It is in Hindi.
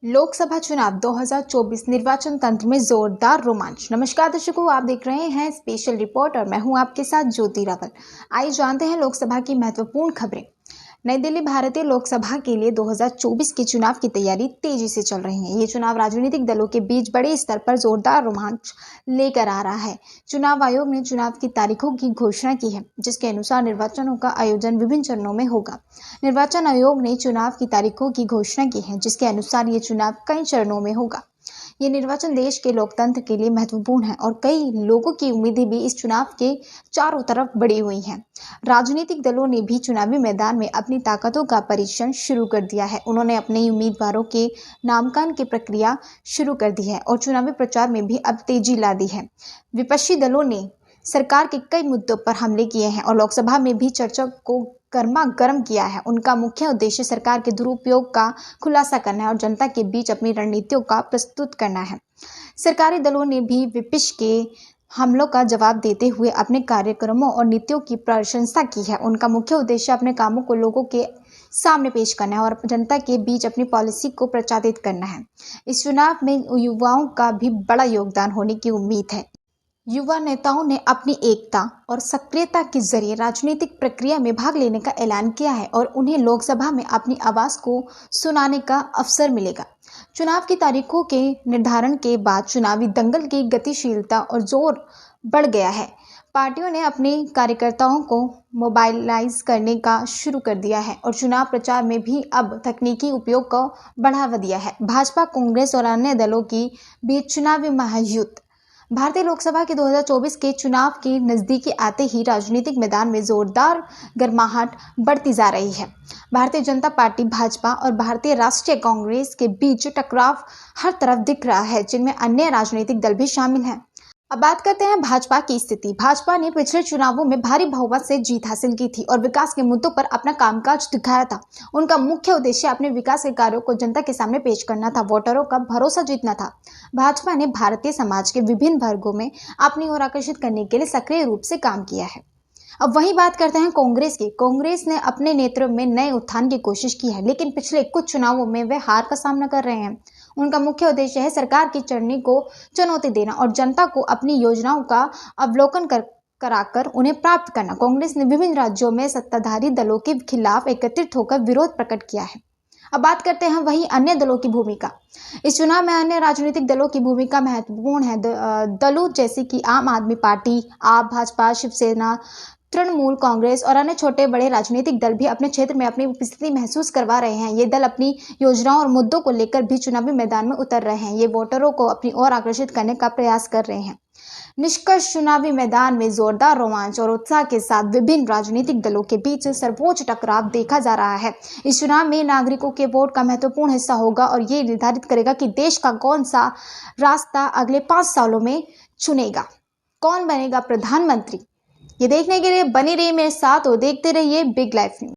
लोकसभा चुनाव 2024 निर्वाचन तंत्र में जोरदार रोमांच। नमस्कार दर्शकों, आप देख रहे हैं स्पेशल रिपोर्ट और मैं हूं आपके साथ ज्योति रावल। आइए जानते हैं लोकसभा की महत्वपूर्ण खबरें। नई दिल्ली भारतीय लोकसभा के लिए 2024 के चुनाव की तैयारी तेजी से चल रही है। ये चुनाव राजनीतिक दलों के बीच बड़े स्तर पर जोरदार रोमांच लेकर आ रहा है। चुनाव आयोग ने चुनाव की तारीखों की घोषणा की है, जिसके अनुसार निर्वाचनों का आयोजन विभिन्न चरणों में होगा। निर्वाचन आयोग ने चुनाव की तारीखों की घोषणा की है, जिसके अनुसार ये चुनाव कई चरणों में होगा। ये निर्वाचन देश के लोकतंत्र के लिए महत्वपूर्ण है और कई लोगों की उम्मीदें भी इस चुनाव के चारों तरफ बढ़ी हुई हैं। राजनीतिक दलों ने भी चुनावी मैदान में अपनी ताकतों का परीक्षण शुरू कर दिया है। उन्होंने अपने उम्मीदवारों के नामांकन की प्रक्रिया शुरू कर दी है और चुनावी प्रचार में भी अब तेजी ला दी है। विपक्षी दलों ने सरकार के कई मुद्दों पर हमले किए हैं और लोकसभा में भी चर्चा को गर्मा गर्म किया है। उनका मुख्य उद्देश्य सरकार के दुरुपयोग का खुलासा करना है और जनता के बीच अपनी रणनीतियों का प्रस्तुत करना है। सरकारी दलों ने भी विपक्ष के हमलों का जवाब देते हुए अपने कार्यक्रमों और नीतियों की प्रशंसा की है। उनका मुख्य उद्देश्य अपने कामों को लोगों के सामने पेश करना है और जनता के बीच अपनी पॉलिसी को प्रचारित करना है। इस चुनाव में युवाओं का भी बड़ा योगदान होने की उम्मीद है। युवा नेताओं ने अपनी एकता और सक्रियता के जरिए राजनीतिक प्रक्रिया में भाग लेने का ऐलान किया है और उन्हें लोकसभा में अपनी आवाज को सुनाने का अवसर मिलेगा। चुनाव की तारीखों के निर्धारण के बाद चुनावी दंगल की गतिशीलता और जोर बढ़ गया है। पार्टियों ने अपने कार्यकर्ताओं को मोबाइलाइज करने का शुरू कर दिया है और चुनाव प्रचार में भी अब तकनीकी उपयोग को बढ़ावा दिया है। भाजपा, कांग्रेस और अन्य दलों के बीच चुनावी महायुद्ध। भारतीय लोकसभा के 2024 के चुनाव के नजदीकी आते ही राजनीतिक मैदान में जोरदार गर्माहट बढ़ती जा रही है। भारतीय जनता पार्टी, भाजपा और भारतीय राष्ट्रीय कांग्रेस के बीच टकराव हर तरफ दिख रहा है, जिनमें अन्य राजनीतिक दल भी शामिल हैं। अब बात करते हैं भाजपा की स्थिति। भाजपा ने पिछले चुनावों में भारी बहुमत से जीत हासिल की थी और विकास के मुद्दों पर अपना कामकाज दिखाया था। उनका मुख्य उद्देश्य अपने विकास के कार्यों को जनता के सामने पेश करना था, वोटरों का भरोसा जीतना था। भाजपा ने भारतीय समाज के विभिन्न वर्गों में अपनी ओर आकर्षित करने के लिए सक्रिय रूप से काम किया है। अब वही बात करते हैं कांग्रेस की। कांग्रेस ने अपने नेतृत्व में नए उत्थान की कोशिश की है, लेकिन पिछले कुछ चुनावों में वे हार का सामना कर रहे हैं। उनका मुख्य उद्देश्य है सरकार की चरनी को चुनौती देना और जनता को अपनी योजनाओं का अवलोकन कराकर उन्हें प्राप्त करना। कांग्रेस ने विभिन्न राज्यों में सत्ताधारी दलों के खिलाफ एकत्रित होकर विरोध प्रकट किया है। अब बात करते हैं वही अन्य दलों की भूमिका। इस चुनाव में अन्य राजनीतिक दलों की भूमिका महत्वपूर्ण है। दलों जैसे कि आम आदमी पार्टी, आप, भाजपा, शिवसेना, तृणमूल कांग्रेस और अन्य छोटे बड़े राजनीतिक दल भी अपने क्षेत्र में अपनी उपस्थिति महसूस करवा रहे हैं। ये दल अपनी योजनाओं और मुद्दों को लेकर भी चुनावी मैदान में उतर रहे हैं। ये वोटरों को अपनी ओर आकर्षित करने का प्रयास कर रहे हैं। निष्कर्ष, चुनावी मैदान में जोरदार रोमांच और उत्साह के साथ विभिन्न राजनीतिक दलों के बीच सर्वोच्च टकराव देखा जा रहा है। इस चुनाव में नागरिकों के वोट का महत्वपूर्ण हिस्सा होगा और ये निर्धारित करेगा कि देश का कौन सा रास्ता अगले 5 सालों में चुनेगा, कौन बनेगा प्रधानमंत्री। ये देखने के लिए बने रहिए मेरे साथ और देखते रहिए बिग लाइफ न्यूज।